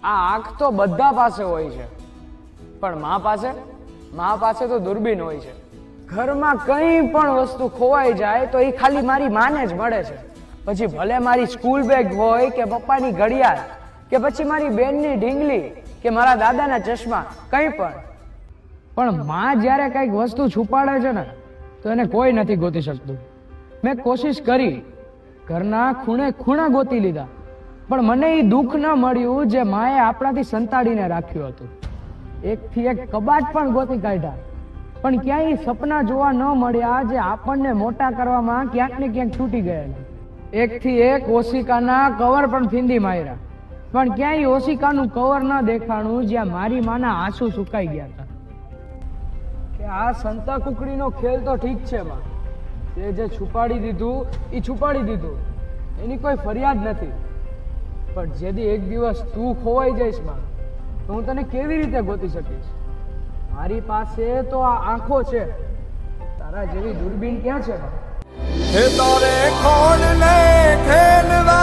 આ આંખ તો બધા પાસે હોય છે, પણ મા પાસે તો દૂરબીન હોય છે. ઘરમાં કંઈ પણ વસ્તુ ખોવાઈ જાય તો એ ખાલી મારી માને જ મળે છે. પછી ભલે મારી સ્કૂલ બેગ હોય કે પપ્પાની ઘડિયાળ કે પછી મારી બેનની ઢીંગલી કે મારા દાદાના ચશ્મા, કંઈ પણ માં જ્યારે કંઈક વસ્તુ છુપાડે છે ને તો એને કોઈ નથી ગોતી શકતું. મેં કોશિશ કરી, ઘરના ખૂણે ખૂણા ગોતી લીધા, પણ મને એ દુઃખ ન મળ્યું જે માએ આપણાથી સંતાડીને રાખ્યું હતું. એકથી એક કબાટ પણ ગોતી કાઢ્યા, પણ ક્યાંય સપના જોવા ન મળ્યા જે આપણને મોટા કરવામાં ક્યાંક ને ક્યાંક છૂટી ગયેલા. એકથી એક ઓશિકાના કવર પણ ફીંદી માર્યા, પણ ક્યાંય ઓશિકાનું કવર ન દેખાણું જ્યાં મારી માના આંસુ સુકાઈ ગયા હતા. કે આ સંતા કુકડીનો ખેલ તો ઠીક છે માં, તે જે છુપાડી દીધું એ છુપાડી દીધું, એની કોઈ ફરિયાદ નથી. પણ જેથી એક દિવસ તું ખોવાઈ જઈશ માં, તો હું તને કેવી રીતે ગોતી શકીશ? મારી પાસે તો આ આંખો છે, તારા જેવી દૂરબીન ક્યાં છે? હે તારે કોણ ને ખેલવા